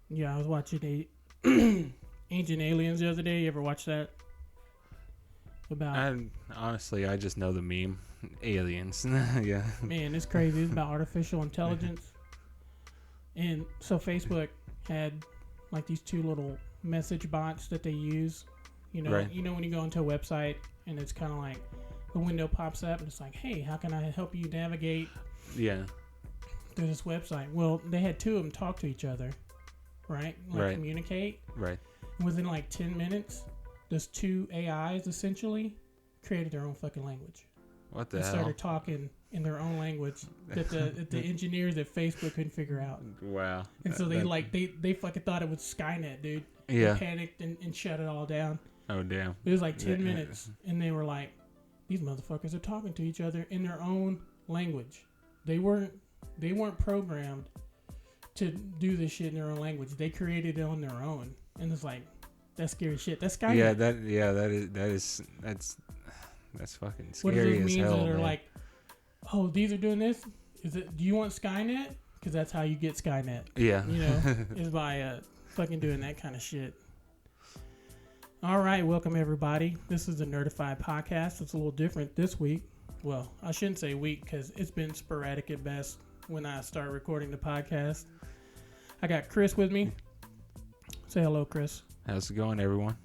Yeah, I was watching Ancient Aliens the other day. You ever watch that? About Honestly, I just know the meme. Aliens. Yeah. man, it's crazy. It's about artificial intelligence. And so Facebook had like these two little message bots that they use. Right. You know when you go into a website and it's kind of like the window pops up and it's like, hey, how can I help you navigate Yeah. through this website? Well, they had two of them talk to each other, right? Right. Communicate. Right. Within like 10 minutes, those two AIs essentially created their own fucking language. What the and hell? Started talking in their own language that the engineers at Facebook couldn't figure out. Wow. And so they fucking thought it was Skynet, dude. Yeah. They panicked and shut it all down. Oh, damn. It was like 10 minutes, and they were like, these motherfuckers are talking to each other in their own language. They weren't programmed to do this shit in their own language. They created it on their own. And it's like, that's scary shit. That's Skynet. That's fucking What scary are those as memes hell, that are man. like, oh, these are doing this? Do you want Skynet? Because that's how you get Skynet. Yeah. Is by fucking doing that kind of shit. All right, welcome everybody. This is the Nerdaphyte Podcast. It's a little different this week. Well, I shouldn't say week because it's been sporadic at best when I start recording the podcast. I got Chris with me. Say hello, Chris. How's it going, everyone?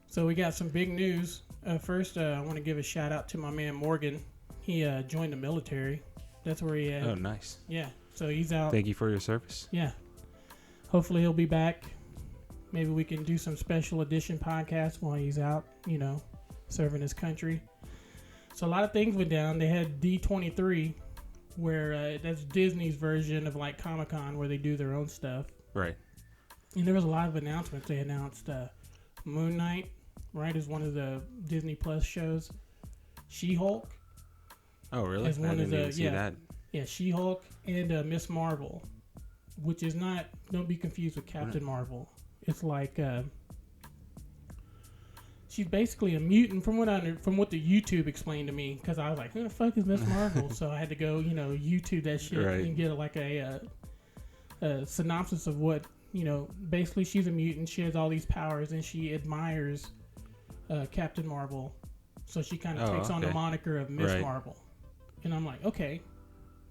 So we got some big news. First, I want to give a shout out to my man Morgan. He joined the military. That's where he Oh, nice. Yeah, so he's out. Thank you for your service. Yeah. Hopefully he'll be back. Maybe we can do some special edition podcasts while he's out, serving his country. So a lot of things went down. They had D23, where that's Disney's version of like Comic-Con, where they do their own stuff. Right. And there was a lot of announcements. They announced Moon Knight, right, is one of the Disney Plus shows. She-Hulk. Oh, really? As one I of didn't the even see that. Yeah, She-Hulk and Miss Marvel, which is not. Don't be confused with Captain Marvel. It's like she's basically a mutant, from what the YouTube explained to me. Because I was like, who the fuck is Miss Marvel? So I had to go, YouTube that shit and get like a synopsis of what. Basically she's a mutant. She has all these powers, and she admires Captain Marvel, so she kind of takes on the moniker of Miss Marvel. And I'm like, okay,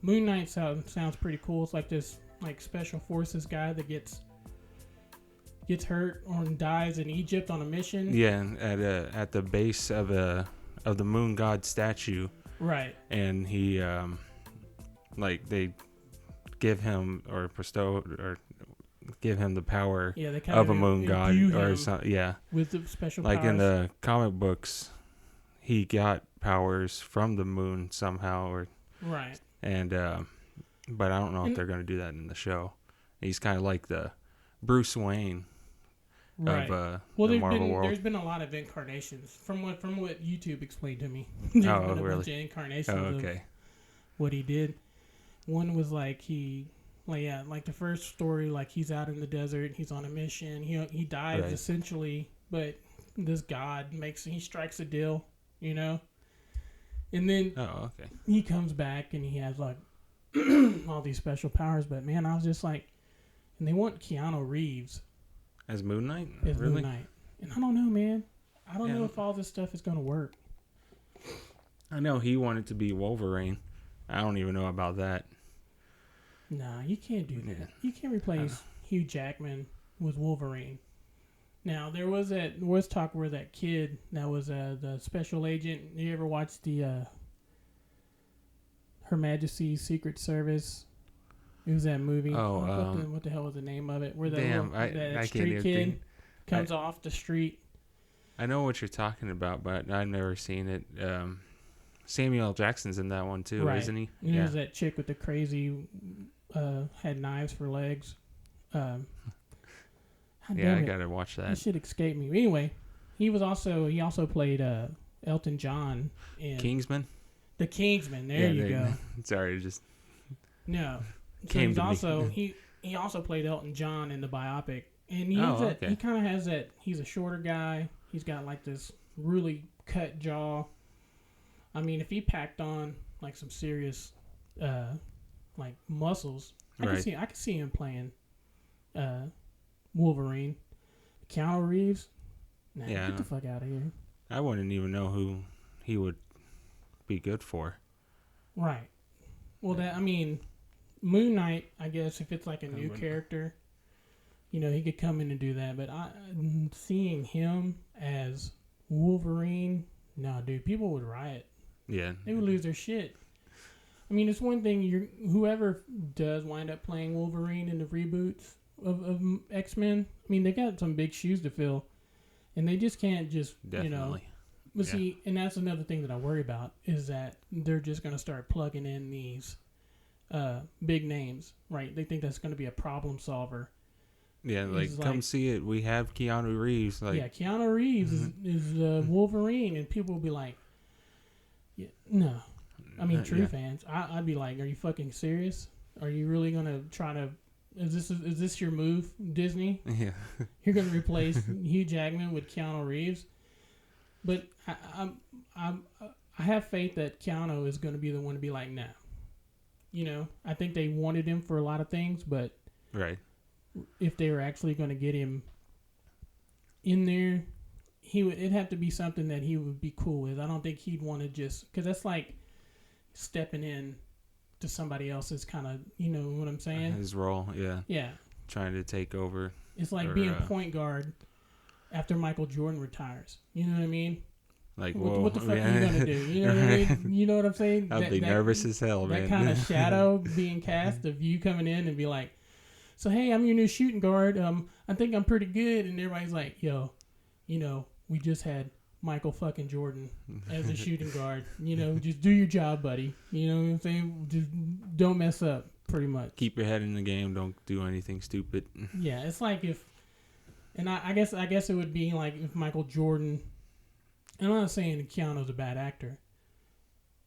Moon Knight sounds pretty cool. It's like this like special forces guy that gets hurt or dies in Egypt on a mission. Yeah, at the base of the moon god statue. Right. And he they give him or bestow or give him the power of a moon god or something. Yeah. With the special like powers. in the comic books, he got powers from the moon somehow, or right. And but I don't know if they're going to do that in the show. He's kind of like the Bruce Wayne right. of the Marvel world. There's been a lot of incarnations from what YouTube explained to me. There's been a really? bunch of incarnations okay. of what he did. One was like like the first story, like he's out in the desert, he's on a mission, he dies essentially, but this god he strikes a deal, and then he comes back and he has like all these special powers. But man, I was just like, and they want Keanu Reeves as Moon Knight? As really? Moon Knight. And I don't know, man. I don't know if all this stuff is going to work. I know he wanted to be Wolverine. I don't even know about that. Nah, you can't do that. You can't replace Hugh Jackman with Wolverine. Now, there was talk where that kid that was the special agent. You ever watched the Her Majesty's Secret Service? It was that movie. Oh, what the hell was the name of it? Where I street kid comes off the street. I know what you're talking about, but I've never seen it. Samuel L. Jackson's in that one too, right. Isn't he? And there's that chick with the crazy had knives for legs. I gotta watch that. That shit escaped me. Anyway, he also played Elton John in Kingsman. The Kingsman. There you go. Sorry, just no. So he's also he also played Elton John in the biopic, and he kind of has that. He's a shorter guy. He's got like this really cut jaw. I mean, if he packed on like some serious like muscles, I could see him playing Wolverine. Keanu Reeves? Nah, get the fuck out of here. I wouldn't even know who he would be good for. Right. Well, Moon Knight, I guess, if it's like a new character, he could come in and do that. But seeing him as Wolverine, no, dude, people would riot. Yeah. They would lose their shit. I mean, it's one thing, whoever does wind up playing Wolverine in the reboots of X-Men, I mean, they got some big shoes to fill. And they just can't Definitely. But see, and that's another thing that I worry about, is that they're just going to start plugging in these big names, right? They think that's going to be a problem solver. Yeah, come see it. We have Keanu Reeves. Keanu Reeves is Wolverine, and people will be like, yeah, no. I mean, true fans. I'd be like, are you fucking serious? Are you really going to try to... Is this your move, Disney? Yeah. You're going to replace Hugh Jackman with Keanu Reeves? But I have faith that Keanu is going to be the one to be like, nah. I think they wanted him for a lot of things, but right. If they were actually going to get him in there, it'd have to be something that he would be cool with. I don't think he'd want to just... Because that's like stepping in to somebody else's kind of, you know what I'm saying? His role, yeah. Yeah. Trying to take over. It's like being point guard after Michael Jordan retires. You know what I mean? Like, what the fuck are you going to do? You know what I mean? You know what I'm saying? I'd be nervous as hell, man. That kind of shadow being cast of you coming in and be like, so, hey, I'm your new shooting guard. I think I'm pretty good. And everybody's like, yo, we just had Michael fucking Jordan as a shooting guard. Just do your job, buddy. You know what I'm saying? Just don't mess up, pretty much. Keep your head in the game. Don't do anything stupid. Yeah, it's like if, and I guess it would be like if Michael Jordan. And I'm not saying that Keanu's a bad actor.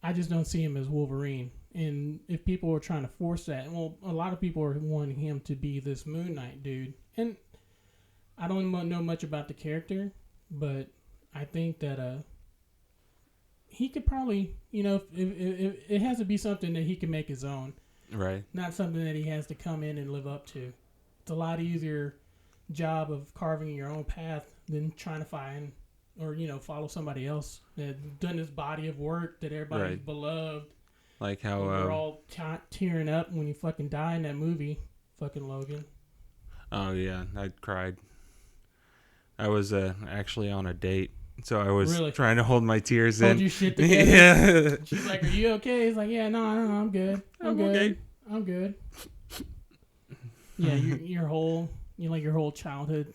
I just don't see him as Wolverine. And if people are trying to force that, well, a lot of people are wanting him to be this Moon Knight dude. And I don't know much about the character, but I think that he could probably, if it has to be something that he can make his own. Right. Not something that he has to come in and live up to. It's a lot easier job of carving your own path than trying to find or, follow somebody else that done this body of work that everybody's beloved. Like how... we're all tearing up when you fucking die in that movie, fucking Logan. Oh, yeah. I cried. I was actually on a date, so I was trying to hold my tears in. Hold your shit together. Yeah. She's like, are you okay? He's like, yeah, no, I'm good. I'm good. Okay. I'm good. Yeah, your whole childhood.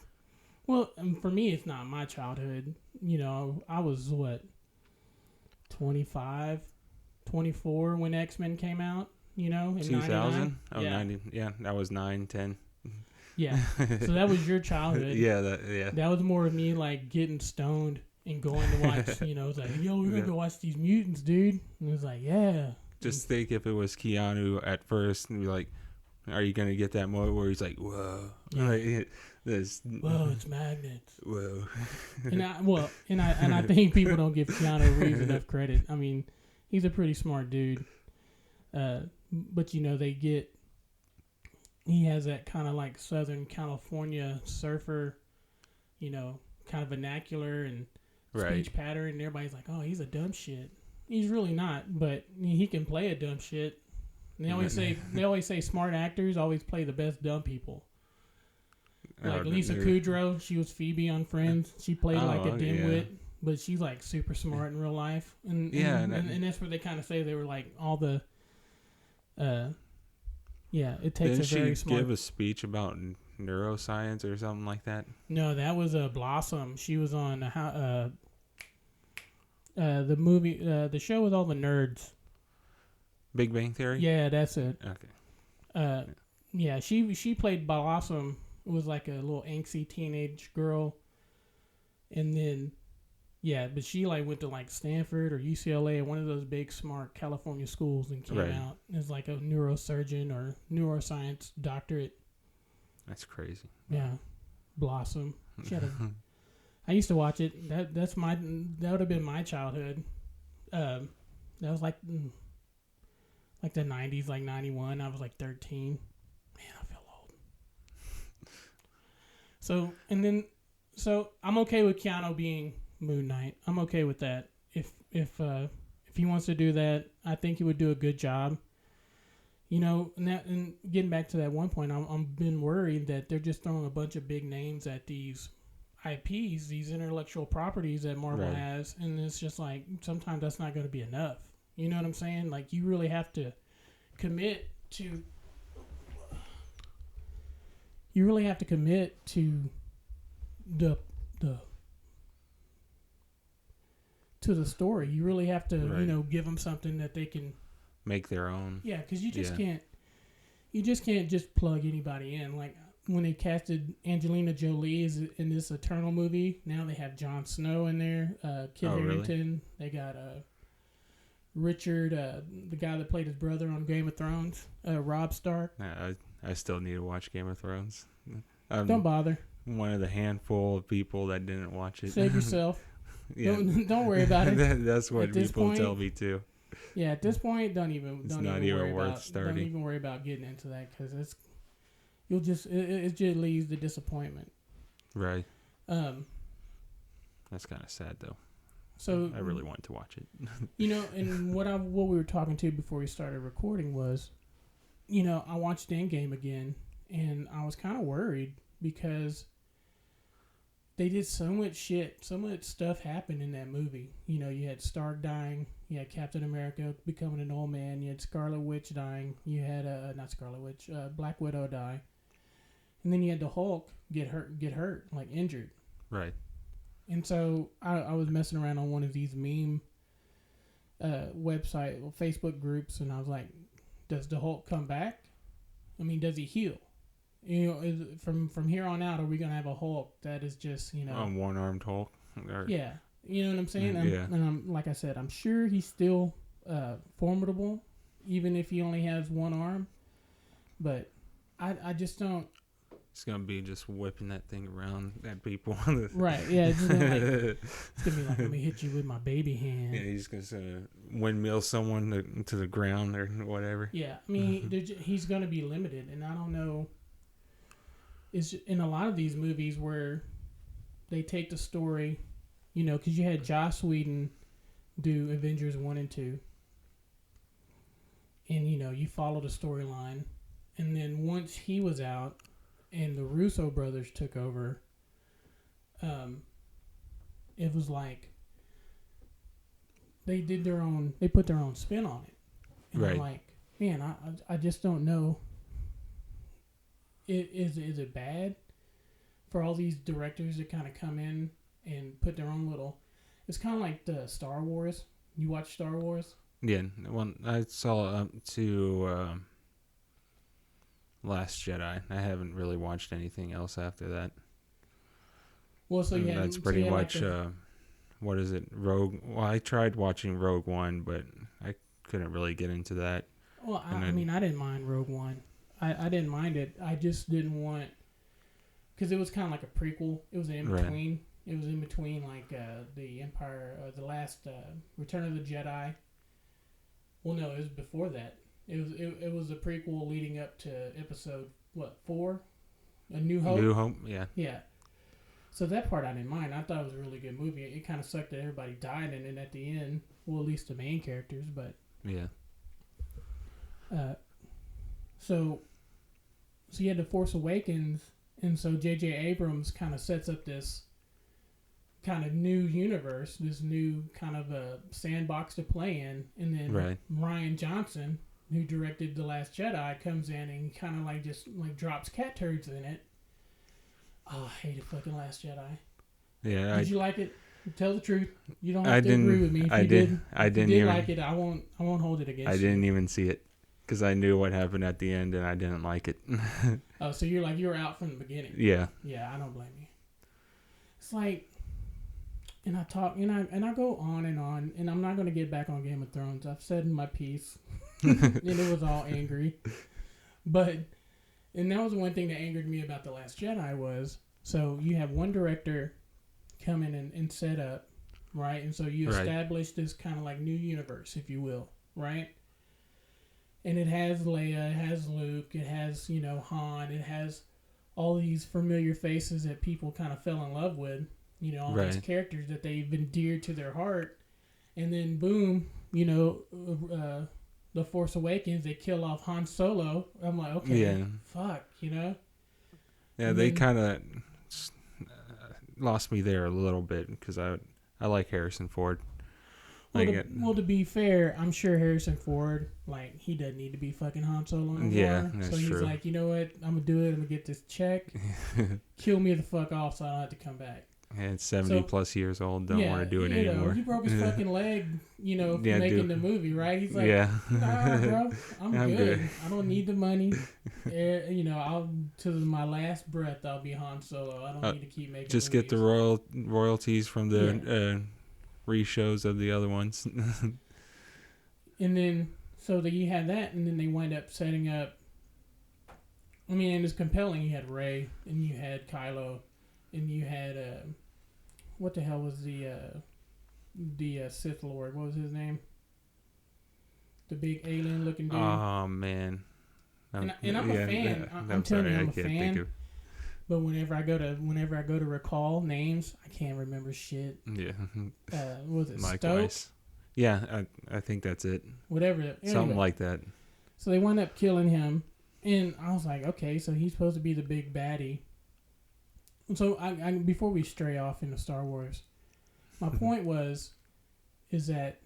Well, for me, it's not my childhood. I was, 25, 24 when X-Men came out, in 2000? Oh, yeah. 90. Yeah, that was 9, 10. Yeah. So that was your childhood. Yeah. That was more of me, like, getting stoned and going to watch, it's like, yo, we're going to go watch these mutants, dude. And it was like, yeah. Just think if it was Keanu at first and be like, are you going to get that moment where he's like, whoa. Yeah. Like, whoa, it's magnets. Whoa. And I think people don't give Keanu Reeves enough credit. I mean, he's a pretty smart dude. But, he has that kind of like Southern California surfer, kind of vernacular and speech pattern. And everybody's like, oh, he's a dumb shit. He's really not, but he can play a dumb shit. And they always say smart actors always play the best dumb people. Like Lisa Kudrow, she was Phoebe on Friends. She played like a dimwit, but she's like super smart in real life. And that's what they kind of say. They were like all the, it takes a very smart. Didn't she give a speech about neuroscience or something like that? No, that was Blossom. She was on the movie, the show with all the nerds. Big Bang Theory? Yeah, that's it. Okay. Yeah, she played Blossom. It was like a little angsty teenage girl. And then, but she like went to like Stanford or UCLA or one of those big smart California schools and came out as like a neurosurgeon or neuroscience doctorate. That's crazy. Yeah. Blossom. She had I used to watch it. That would have been my childhood. That was like the 90s, like 91. I was like 13. Man, I feel old. So I'm okay with Keanu being Moon Knight. I'm okay with that. If he wants to do that, I think he would do a good job. And getting back to that one point, I'm been worried that they're just throwing a bunch of big names at these IPs, these intellectual properties that Marvel has, and it's just like sometimes that's not going to be enough. You know what I'm saying? Like you really have to commit to. You really have to commit to the story. You really have to give them something that they can make their own. Yeah, because you just can't. You just can't just plug anybody in. Like when they casted Angelina Jolie in this Eternal movie, now they have Jon Snow in there, Kit Harington. They got Richard, the guy that played his brother on Game of Thrones, Robb Stark. I still need to watch Game of Thrones. Don't bother. One of the handful of people that didn't watch it. Save yourself. Don't worry about it. That's what people tell me too. Yeah, at this point, don't even worry about getting into that because it just leads to disappointment. Right. That's kind of sad though. So I really wanted to watch it. And what we were talking to before we started recording was, I watched Endgame again, and I was kind of worried because they did so much shit, so much stuff happened in that movie. You had Stark dying, you had Captain America becoming an old man, you had Scarlet Witch dying, you had not Scarlet Witch, Black Widow die, and then you had the Hulk get hurt, like injured. Right. And so I was messing around on one of these meme website or Facebook groups, and I was like, does the Hulk come back? I mean, does he heal? From here on out, are we going to have a Hulk that is just, one-armed Hulk? Yeah. You know what I'm saying? And like I said, I'm sure he's still formidable, even if he only has one arm. But I just don't. It's going to be just whipping that thing around at people. Right, yeah. It's going to be like, let me hit you with my baby hand. Yeah, he's going to windmill someone to the ground or whatever. Yeah, I mean, he's going to be limited, and I don't know. It's in a lot of these movies where they take the story, because you had Joss Whedon do Avengers 1 and 2. And, you follow the storyline. And then once he was out and the Russo brothers took over, it was like they put their own spin on it. And right. I'm like, man, I just don't know. Is it bad for all these directors to kind of come in and put their own little... It's kind of like the Star Wars. You watch Star Wars? Yeah. Well, I saw up to Last Jedi. I haven't really watched anything else after that. Well, so yeah, that's pretty much... what is it? Rogue... Well, I tried watching Rogue One, but I couldn't really get into that. Well, I didn't mind Rogue One. I didn't mind it. I just didn't want... Because it was kind of like a prequel. It was in between. Right. It was in between like the Empire, the last Return of the Jedi. Well, no, it was before that. It was a prequel leading up to episode 4, A New Hope. New Hope, yeah. Yeah. So that part I didn't mind. I thought it was a really good movie. It kind of sucked that everybody died in it at the end. Well, at least the main characters, but yeah. So you had The Force Awakens, and so J.J. Abrams kind of sets up this kind of new universe, this new kind of a sandbox to play in, and then Rian Johnson, who directed The Last Jedi, comes in and kind of like just like drops cat turds in it. Oh, I hated fucking Last Jedi. Yeah. Did you like it? Tell the truth. You don't have to agree with me. If you did like it, I won't hold it against you. I didn't even see it. Because I knew what happened at the end, and I didn't like it. Oh, so you were out from the beginning. Yeah. Yeah, I don't blame you. It's like, and I talk, and I go on, and I'm not going to get back on Game of Thrones. I've said my piece, and it was all angry. But, and that was one thing that angered me about The Last Jedi was, so you have one director come in and set up, right? And so you establish this kind of like new universe, if you will, right? And it has Leia, it has Luke, it has, Han, it has all these familiar faces that people kind of fell in love with. You know, all these characters that they've endeared to their heart, and then boom, you know, The Force Awakens, they kill off Han Solo. I'm like, okay, fuck, you know. Yeah, and they kind of lost me there a little bit because I like Harrison Ford. Well, to be fair, I'm sure Harrison Ford, like, he doesn't need to be fucking Han Solo anymore. Yeah, that's so he's true. Like, you know what? I'm going to do it. I'm going to get this check. Kill me the fuck off so I don't have to come back. And 70 plus years old, don't want to do it anymore. He broke his fucking leg, you know, for making the movie, right? He's like, nah, bro, I'm good. I don't need the money. You know, to my last breath, I'll be Han Solo. I don't need to keep making just movies. Get the royalties from the re-shows of the other ones. And then, so that you had that, and then they wind up setting up, I mean, it was compelling. You had Rey, and you had Kylo, and you had, what the hell was the Sith Lord? What was his name? The big alien-looking dude. Oh, man. And I'm a fan. I'm telling you, I'm a fan. But whenever I go to recall names, I can't remember shit. Yeah. Was it Stoke? Yeah, I think that's it. Whatever. Anyway, something like that. So they wound up killing him, and I was like, okay, so he's supposed to be the big baddie. So I before we stray off into Star Wars, my point is that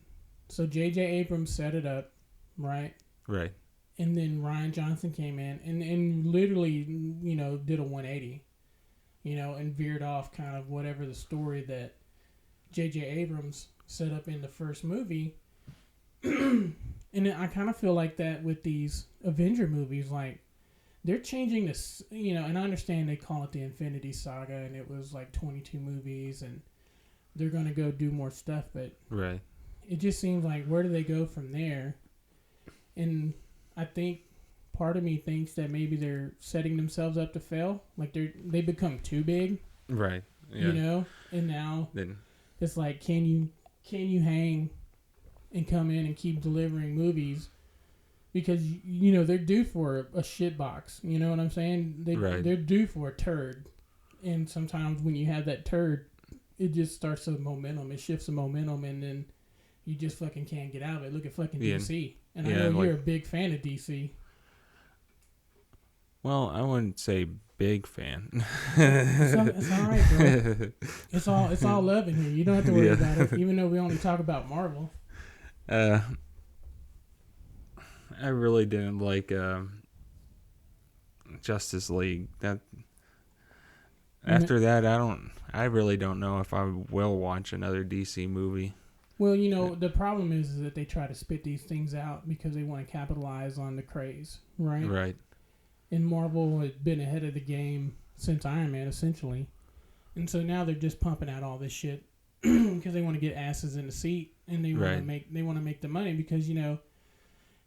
so J.J. Abrams set it up, right? Right. And then Rian Johnson came in and literally, you know, did a 180, you know, and veered off kind of whatever the story that J.J. Abrams set up in the first movie. And I kind of feel like that with these Avenger movies, like, they're changing this, you know, and I understand they call it the Infinity Saga, and it was like 22 movies, and they're going to go do more stuff, but it just seems like, where do they go from there? And I think part of me thinks that maybe they're setting themselves up to fail. Like, they become too big. Right. Yeah. You know? And now it's like, can you hang and come in and keep delivering movies? Because, you know, they're due for a shit box. You know what I'm saying? They're due for a turd. And sometimes when you have that turd, it just starts some momentum. It shifts the momentum, and then you just fucking can't get out of it. Look at fucking DC. And I know you're a big fan of DC. Well, I wouldn't say big fan. It's all right, bro. It's all love in here. You don't have to worry about it, even though we only talk about Marvel. I really didn't like Justice League. After that, I really don't know if I will watch another DC movie. Well, you know, the problem is that they try to spit these things out because they want to capitalize on the craze, right? Right. And Marvel had been ahead of the game since Iron Man, essentially. And so now they're just pumping out all this shit because they want to get asses in the seat, and they want to make the money because, you know,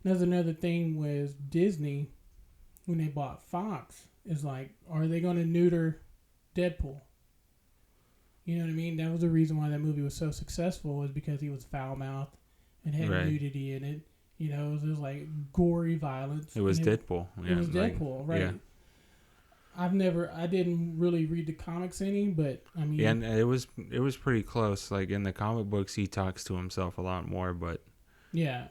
there's another thing with Disney when they bought Fox is like, are they going to neuter Deadpool? You know what I mean? That was the reason why that movie was so successful, was because he was foul-mouthed and had nudity in it. You know, it was like gory violence. It was Deadpool. It was Deadpool, right? Yeah. I didn't really read the comics any, but I mean, yeah, and it was pretty close. Like in the comic books, he talks to himself a lot more, but yeah.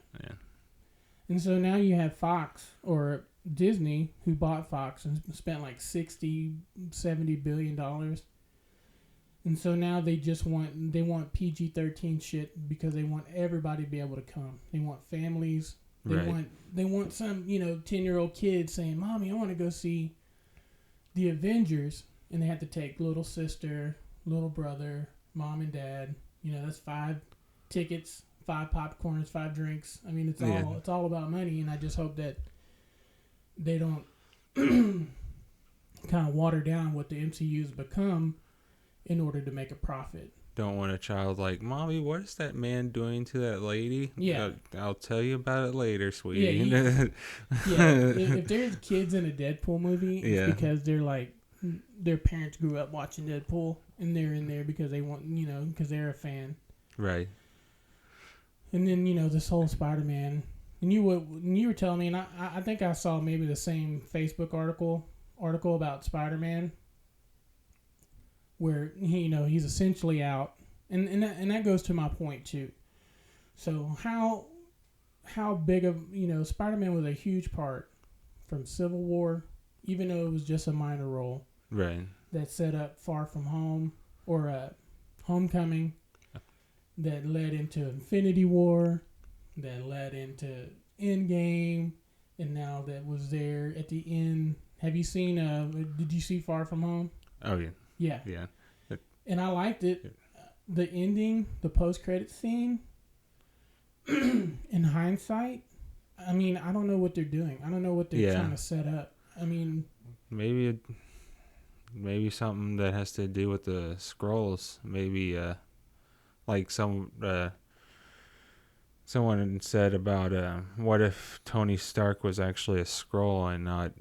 And so now you have Fox, or Disney, who bought Fox and spent like $60-70 billion. And so now they want PG-13 shit because they want everybody to be able to come. They want families. They want some, you know, 10-year-old kid saying, "Mommy, I want to go see the Avengers," and they have to take little sister, little brother, mom and dad. You know, that's 5 tickets, 5 popcorns, 5 drinks. I mean, it's all about money, and I just hope that they don't kind of water down what the MCU has become in order to make a profit. Don't want a child like, "Mommy, what is that man doing to that lady?" Yeah. I'll tell you about it later, sweetie. Yeah. If there's kids in a Deadpool movie, it's because they're like, their parents grew up watching Deadpool, and they're in there because they want, you know, because they're a fan. Right. And then, you know, this whole Spider-Man, and you were telling me, and I think I saw maybe the same Facebook article article about Spider-Man where he's essentially out, and that goes to my point too. So how big of Spider-Man was a huge part from Civil War, even though it was just a minor role. Right. That set up Far From Home or Homecoming, that led into Infinity War, that led into Endgame, and now that was there at the end. Have you seen? Did you see Far From Home? Oh yeah. Yeah. Yeah. And I liked it. Yeah. The ending, the post-credit scene. In hindsight, I mean, I don't know what they're doing. I don't know what they're trying to set up. I mean, maybe something that has to do with the scrolls. Maybe like someone said about what if Tony Stark was actually a Skrull and not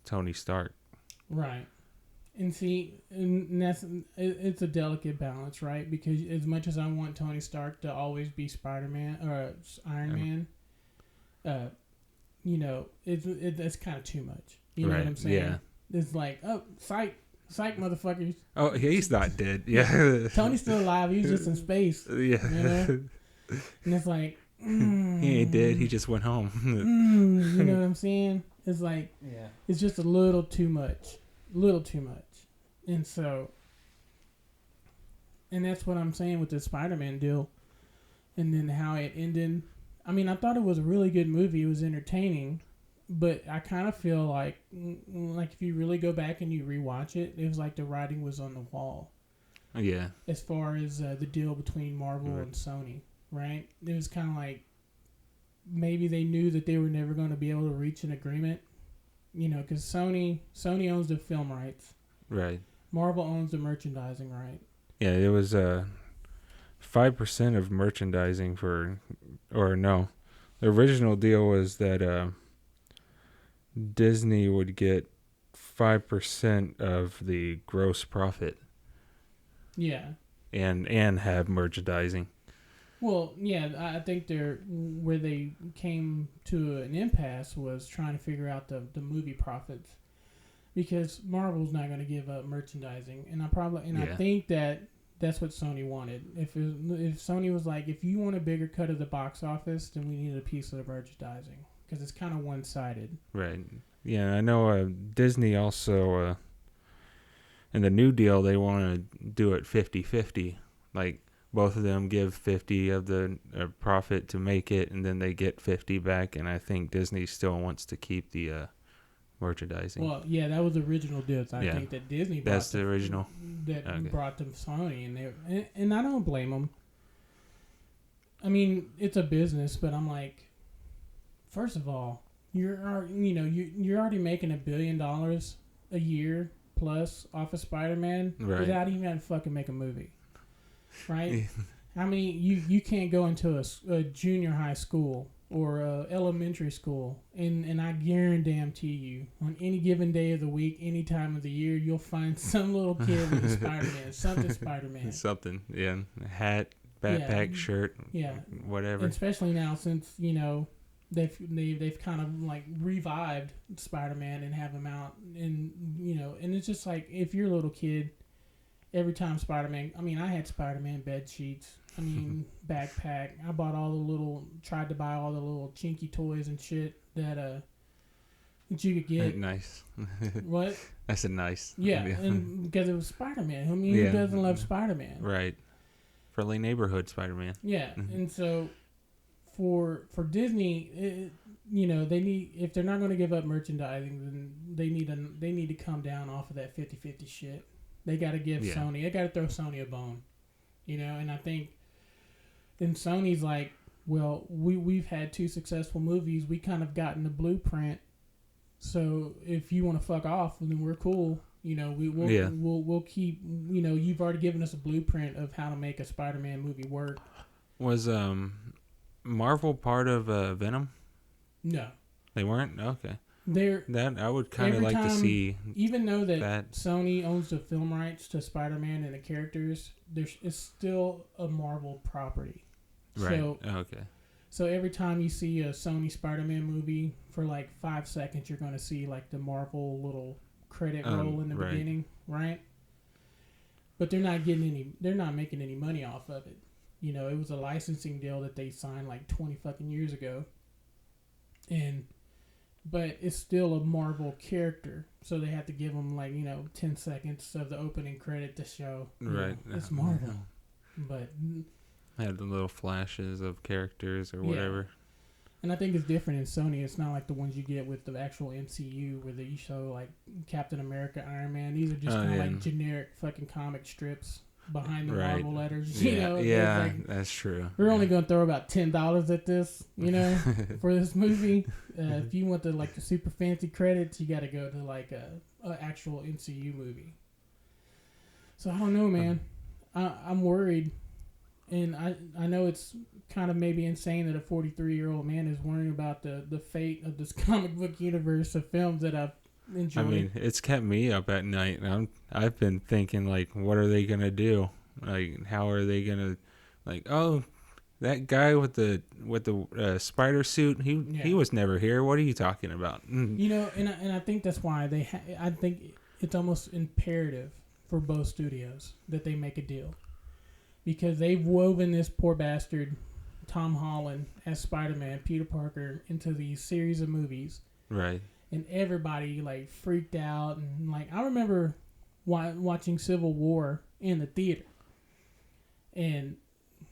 Tony Stark. Right. And see, it's a delicate balance, right? Because as much as I want Tony Stark to always be Spider-Man or Iron Man, it's kind of too much. You know what I'm saying? Yeah. It's like, oh, psych, motherfuckers. Oh, he's not dead. Yeah. Tony's still alive. He's just in space. Yeah. You know? And it's like, he ain't dead. He just went home. You know what I'm saying? It's like, it's just a little too much. And so, and that's what I'm saying with the Spider-Man deal. And then how it ended. I mean, I thought it was a really good movie. It was entertaining. But I kind of feel like if you really go back and you rewatch it, it was like the writing was on the wall. Yeah. As far as the deal between Marvel and Sony, right? It was kind of like maybe they knew that they were never going to be able to reach an agreement. Because Sony owns the film rights. Right. Marvel owns the merchandising right. Yeah, it was 5% of merchandising the original deal was that Disney would get 5% of the gross profit. Yeah. And have merchandising. Well, yeah, I think where they came to an impasse was trying to figure out the movie profits, because Marvel's not going to give up merchandising, and I think that's what Sony wanted. If Sony was like, if you want a bigger cut of the box office, then we need a piece of the merchandising, because it's kind of one-sided. Right. Yeah, I know Disney also in the new deal they want to do it 50-50, like. Both of them give 50 of the profit to make it, and then they get 50 back. And I think Disney still wants to keep the merchandising. Well, yeah, that was the original deal. I think that Disney brought that's the original that brought them Sony, and I don't blame them. I mean, it's a business, but I'm like, first of all, you're already making $1 billion a year plus off of Spider-Man without even having to fucking make a movie. Right? I mean, you can't go into a junior high school or a elementary school, and I guarantee you, on any given day of the week, any time of the year, you'll find some little kid with a Spider-Man, something Spider-Man. Something, yeah. A hat, backpack, shirt, whatever. And especially now, since, they've kind of like revived Spider-Man and have him out, and, and it's just like, if you're a little kid, every time Spider-Man, I mean, I had Spider-Man bed sheets. I mean, backpack. I tried to buy all the little chinky toys and shit that you could get. Nice. What? I said nice. Yeah, and because it was Spider-Man. I mean, who doesn't love Spider-Man? Right. Friendly neighborhood Spider-Man. Yeah, and so for Disney, they need, if they're not going to give up merchandising, then they need to come down off of that 50-50 shit. They got to give Sony. They got to throw Sony a bone, And I think then Sony's like, well, we've had 2 successful movies. We kind of gotten the blueprint. So if you want to fuck off, then we're cool. We'll keep. You've already given us a blueprint of how to make a Spider-Man movie work. Was Marvel part of Venom? No, they weren't. Okay. That I would kind of like to see. Even though that Sony owns the film rights to Spider-Man and the characters, it's still a Marvel property. Right. So, okay. So every time you see a Sony Spider-Man movie, for like 5 seconds, you're going to see like the Marvel little credit roll in the beginning, right? But they're not making any money off of it. You know, it was a licensing deal that they signed like 20 fucking years ago. But it's still a Marvel character, so they have to give them 10 seconds of the opening credit to show it's Marvel. But had the little flashes of characters or whatever. And I think it's different in Sony. It's not like the ones you get with the actual MCU where they show like Captain America, Iron Man. These are just kind of like generic fucking comic strips behind the Marvel letters. Yeah, that's true. We're only going to throw about $10 at this, for this movie. If you want the super fancy credits, you got to go to like a actual MCU movie. So I don't know, man. I'm worried. And I know it's kind of maybe insane that a 43-year-old man is worrying about the fate of this comic book universe of films that I've enjoyed. I mean, it's kept me up at night, and I've been thinking, like, what are they gonna do? Like, how are they gonna, like, oh, that guy with the spider suit, he was never here. What are you talking about? And I think that's why I think it's almost imperative for both studios that they make a deal. Because they've woven this poor bastard, Tom Holland, as Spider-Man, Peter Parker, into these series of movies. Right. And everybody, freaked out. And, I remember watching Civil War in the theater. And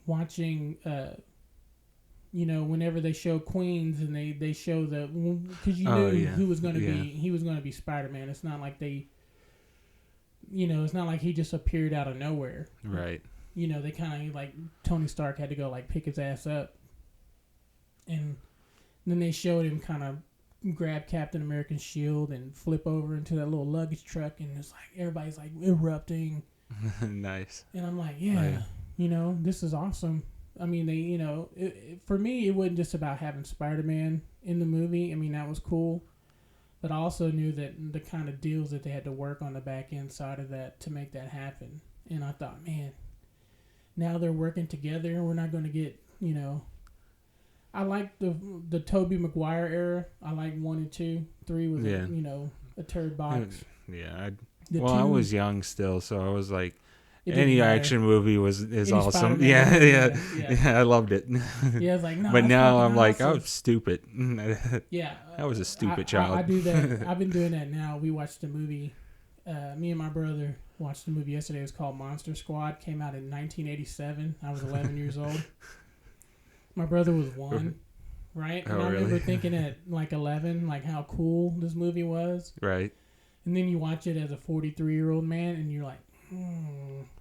watching, whenever they show Queens and they show because you knew who was going to be, he was going to be Spider-Man. It's not like it's not like he just appeared out of nowhere. Right. They kind of Tony Stark had to go pick his ass up, and then they showed him kind of grab Captain America's shield and flip over into that little luggage truck, and it's everybody's erupting. Nice. And I'm like, this is awesome. I mean, they, for me, it wasn't just about having Spider-Man in the movie. I mean, that was cool, but I also knew that the kind of deals that they had to work on the back end side of that to make that happen. And I thought, man. Now they're working together. We're not going to get, I like the Tobey Maguire era. I like 1 and 2. 3 was, a turd box. Yeah. I was young still, so I was like, any action movie is awesome. Yeah, I loved it. Yeah, it's like, no. But now I'm like, oh, stupid. Yeah. I was a stupid child. I do that. I've been doing that now. We watched the movie, me and my brother watched the movie yesterday. It was called Monster Squad. Came out in 1987. I was 11 years old. My brother was 1, right? And I remember thinking at 11, how cool this movie was. Right. And then you watch it as a 43-year-old man, and you're like,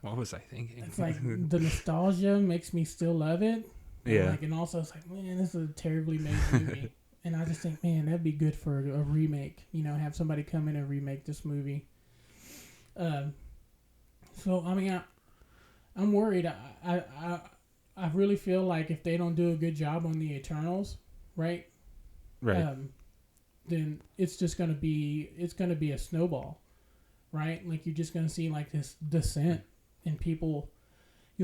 what was I thinking? It's the nostalgia makes me still love it. Yeah. And also it's man, this is a terribly made movie. And I just think, man, that'd be good for a remake. Have somebody come in and remake this movie. So I mean, I'm worried. I really feel like if they don't do a good job on the Eternals, right? Then it's just gonna be a snowball, right? You're just gonna see this descent, and you'll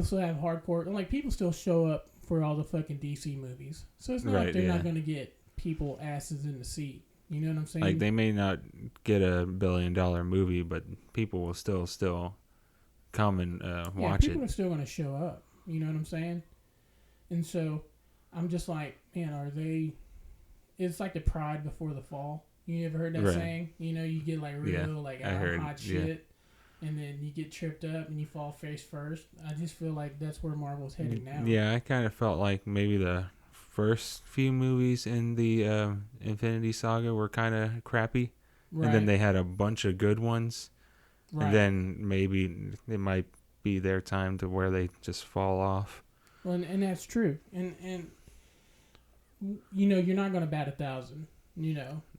still have hardcore, people still show up for all the fucking DC movies. So it's not like they're not gonna get people asses in the seat. You know what I'm saying? They may not get a $1 billion movie, but people will still come and watch it. People are still going to show up. You know what I'm saying? And so I'm just like, man, are they... It's like the pride before the fall. You ever heard that saying? You get real hot shit, and then you get tripped up and you fall face first. I just feel like that's where Marvel's heading now. Yeah, I kind of felt like maybe the first few movies in the Infinity Saga were kind of crappy. Right. And then they had a bunch of good ones. Right. And then maybe it might be their time to where they just fall off. Well, and that's true. And you're not going to bat 1,000.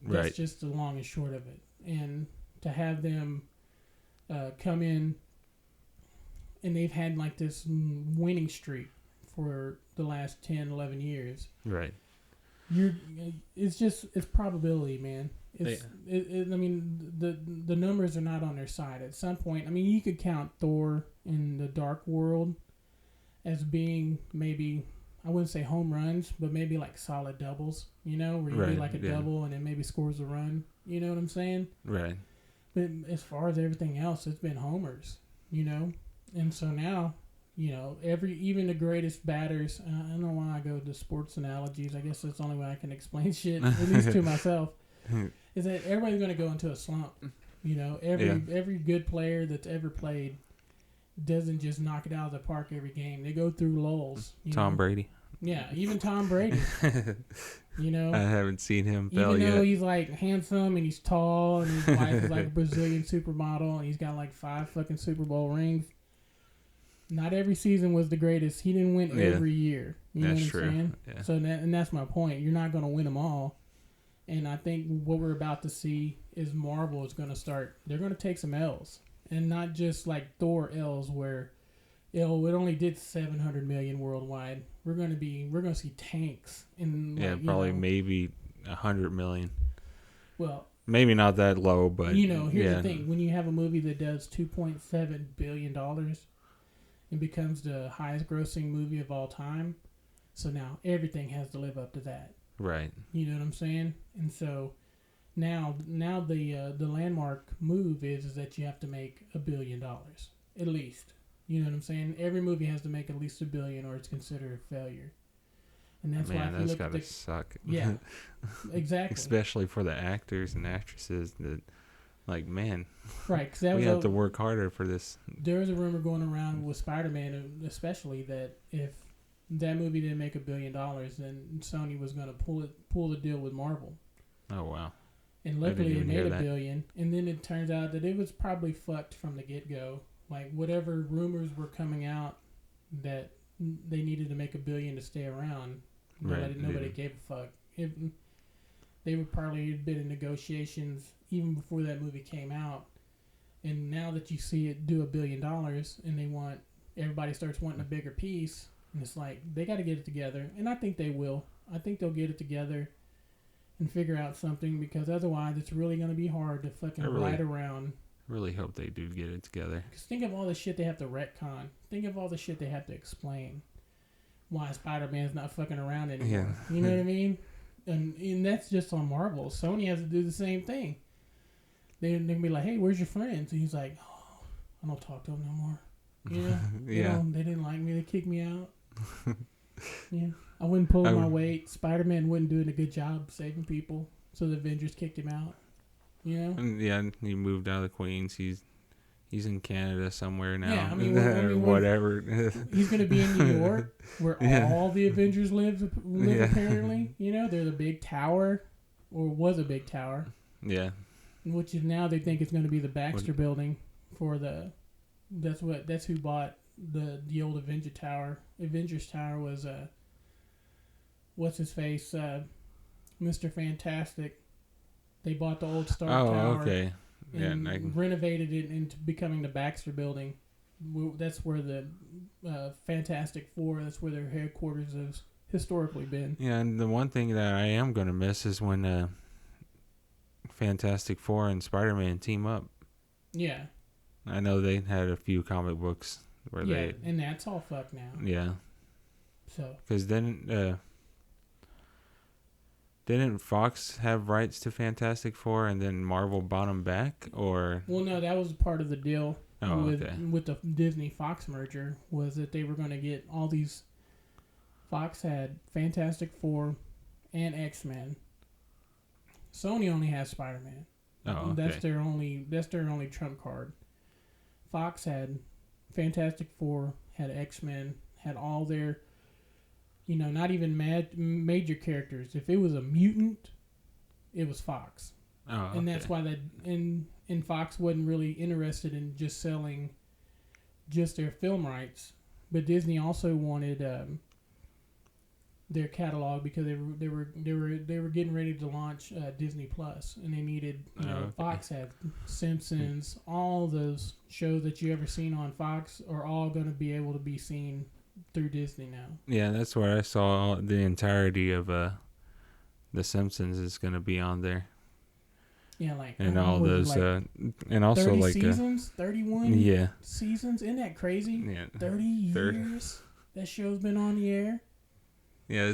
That's just the long and short of it. And to have them come in, and they've had this winning streak for the last 10, 11 years. Right. It's probability, man. I mean, the numbers are not on their side. At some point, I mean, you could count Thor in the Dark World as being maybe I wouldn't say home runs, but maybe like solid doubles, you know, where you do like a double and then maybe scores a run. You know what I'm saying? Right. But as far as everything else, it's been homers, you know? And so now, you know, even the greatest batters, I don't know why I go to sports analogies. I guess that's the only way I can explain shit, at least to myself, is that everybody's going to go into a slump. You know, every good player that's ever played doesn't just knock it out of the park every game. They go through lulls. Tom Brady. Yeah, even Tom Brady. You know, I haven't seen him fail even though yet. he's like handsome and he's tall and his wife is like a Brazilian supermodel and he's got like 5 fucking Super Bowl rings. Not every season was the greatest. He didn't win every year. You know what I'm saying? Yeah. So that's my point. You're not going to win them all. And I think what we're about to see is Marvel is going to start. They're going to take some L's, and not just like Thor L's where, it only did 700 million worldwide. We're going to see tanks in probably maybe 100 million. Well, maybe not that low, but here's the thing: when you have a movie that does $2.7 billion and becomes the highest grossing movie of all time, so now everything has to live up to that. Right. You know what I'm saying? And so now the landmark move is that you have to make $1 billion at least. You know what I'm saying? Every movie has to make at least $1 billion or it's considered a failure. And that's why that's gotta suck. Yeah, exactly. Especially for the actors and actresses that, like, man, right? Because we have to work harder for this. There was a rumor going around with Spider-Man, especially, that if that movie didn't make $1 billion, then Sony was going to pull the deal with Marvel. Oh wow! And luckily, it made $1 billion. And then it turns out that it was probably fucked from the get-go. Like, whatever rumors were coming out that they needed to make $1 billion to stay around, nobody gave a fuck. They were probably been in negotiations even before that movie came out. And now that you see it do $1 billion, and everybody starts wanting a bigger piece, and it's like they got to get it together. And I think they will. I think they'll get it together and figure out something, because otherwise it's really going to be hard to fucking ride around. Really hope they do get it together. Because think of all the shit they have to retcon. Think of all the shit they have to explain. Why Spider-Man's not fucking around anymore. Yeah. You know what I mean? And that's just on Marvel. Sony has to do the same thing. They're going to be like, hey, where's your friends? And he's like, oh, I don't talk to them no more. Yeah. They didn't like me. They kicked me out. Yeah. I wasn't pulling my weight. Spider-Man wasn't doing a good job saving people. So the Avengers kicked him out. You know? And he moved out of Queens. He's in Canada somewhere now. Yeah, I mean, or whatever. He's going to be in New York, where all the Avengers live apparently. You know, they're the big tower, or was a big tower. Yeah. Which is now they think it's going to be the Baxter Building for the. That's who bought the old Avengers Tower. Avengers Tower was what's his face, Mr. Fantastic. They bought the old Stark Tower. Oh, okay. And renovated it into becoming the Baxter Building. That's where the Fantastic Four, that's where their headquarters has historically been. Yeah, and the one thing that I am going to miss is when Fantastic Four and Spider-Man team up. Yeah. I know they had a few comic books where they... and that's all fucked now. Yeah. So... Because then... Didn't Fox have rights to Fantastic Four and then Marvel bought them back, or? Well, no, that was part of the deal with the Disney-Fox merger, was that they were going to get all these. Fox had Fantastic Four and X-Men. Sony only has Spider-Man. Oh, okay. That's their only trump card. Fox had Fantastic Four, had X-Men, had all their. You know, not even major characters. If it was a mutant, it was Fox. Oh, okay. And that's why and Fox wasn't really interested in just selling just their film rights. But Disney also wanted their catalog, because they were getting ready to launch Disney Plus, and they needed Fox had Simpsons, all those shows that you ever seen on Fox are all going to be able to be seen through Disney now. Yeah, that's where I saw the entirety of The Simpsons is going to be on there. Yeah, like and all those and also 30 like seasons, 31 seasons. Isn't that crazy? Yeah, 30 years. That show's been on the air. Yeah,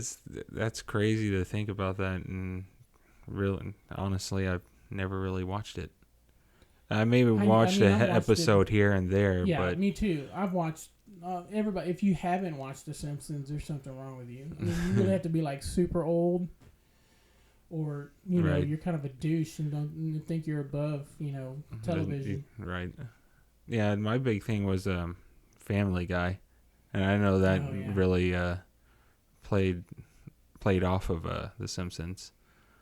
that's crazy to think about that. And really, honestly, I've never really watched it. I maybe watched an episode here and there. Yeah, but me too. I've watched everybody. If you haven't watched The Simpsons, there's something wrong with you. I mean, you really have to be like super old, or you're kind of a douche and don't think you're above television. Right. Yeah, my big thing was Family Guy, and I know that really played off of The Simpsons.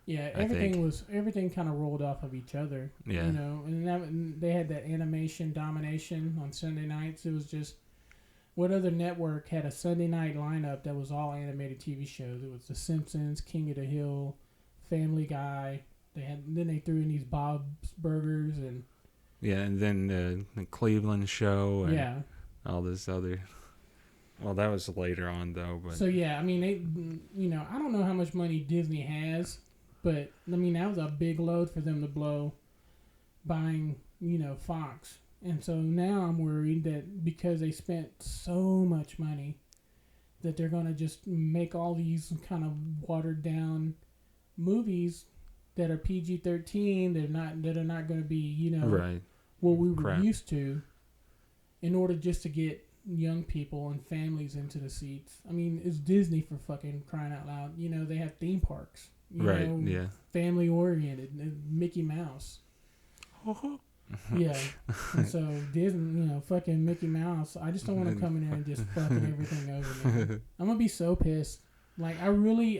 Yeah, everything kind of rolled off of each other. Yeah. And they had that animation domination on Sunday nights. It was just, what other network had a Sunday night lineup that was all animated TV shows? It was The Simpsons, King of the Hill, Family Guy. Then they threw in these Bob's Burgers and then the Cleveland Show and all this other. Well, that was later on though. But so I mean, they, I don't know how much money Disney has. But, I mean, that was a big load for them to blow buying, Fox. And so now I'm worried that because they spent so much money that they're going to just make all these kind of watered down movies that are PG-13, that are not going to be, right. what we were used to, in order just to get young people and families into the seats. I mean, it's Disney, for fucking crying out loud. They have theme parks. Family oriented, Mickey Mouse. Yeah. And so Disney, fucking Mickey Mouse. I just don't want to come in there and just fucking everything over, man. I'm gonna be so pissed. Like, I'm really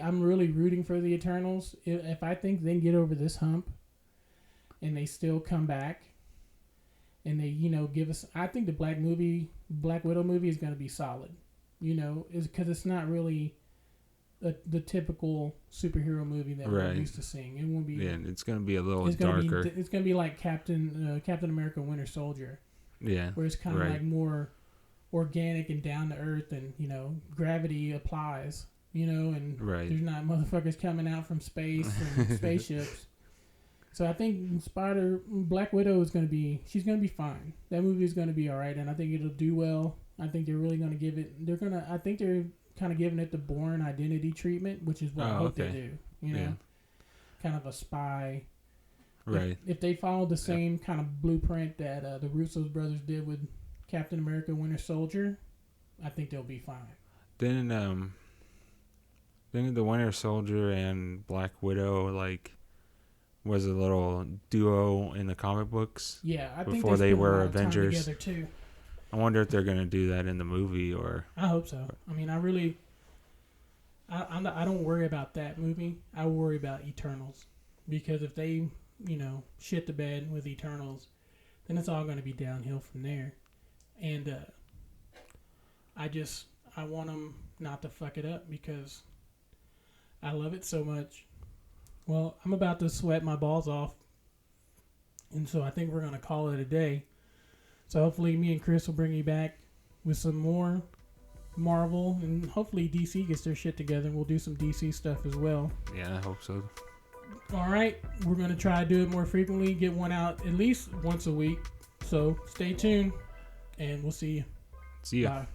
rooting for the Eternals. If I think they get over this hump, and they still come back, and they give us. I think the Black Widow movie is gonna be solid. Is because it's not really the typical superhero movie that we're used to seeing. It won't be. Yeah, it's going to be a little darker. It's going to be like Captain America: Winter Soldier. Yeah, where it's kind of like more organic and down to earth, and gravity applies. And there's not motherfuckers coming out from space and spaceships. So I think Black Widow is going to be. She's going to be fine. That movie is going to be all right, and I think it'll do well. I think they're really going to give it. I think they're kind of giving it the Bourne Identity treatment, which is what I hope they do. Kind of a spy. Right. If they follow the same kind of blueprint that the Russo's brothers did with Captain America: Winter Soldier, I think they'll be fine. Didn't the Winter Soldier and Black Widow was a little duo in the comic books? Yeah, I think before they were Avengers. Time together too. I wonder if they're going to do that in the movie or. I hope so. I mean, I don't worry about that movie. I worry about Eternals, because if they, shit the bed with Eternals, then it's all going to be downhill from there. And I want them not to fuck it up because I love it so much. Well, I'm about to sweat my balls off, and so I think we're going to call it a day. So hopefully me and Chris will bring you back with some more Marvel, and hopefully DC gets their shit together, and we'll do some DC stuff as well. Yeah, I hope so. All right, we're going to try to do it more frequently, get one out at least once a week. So stay tuned, and we'll see you. See ya. Bye.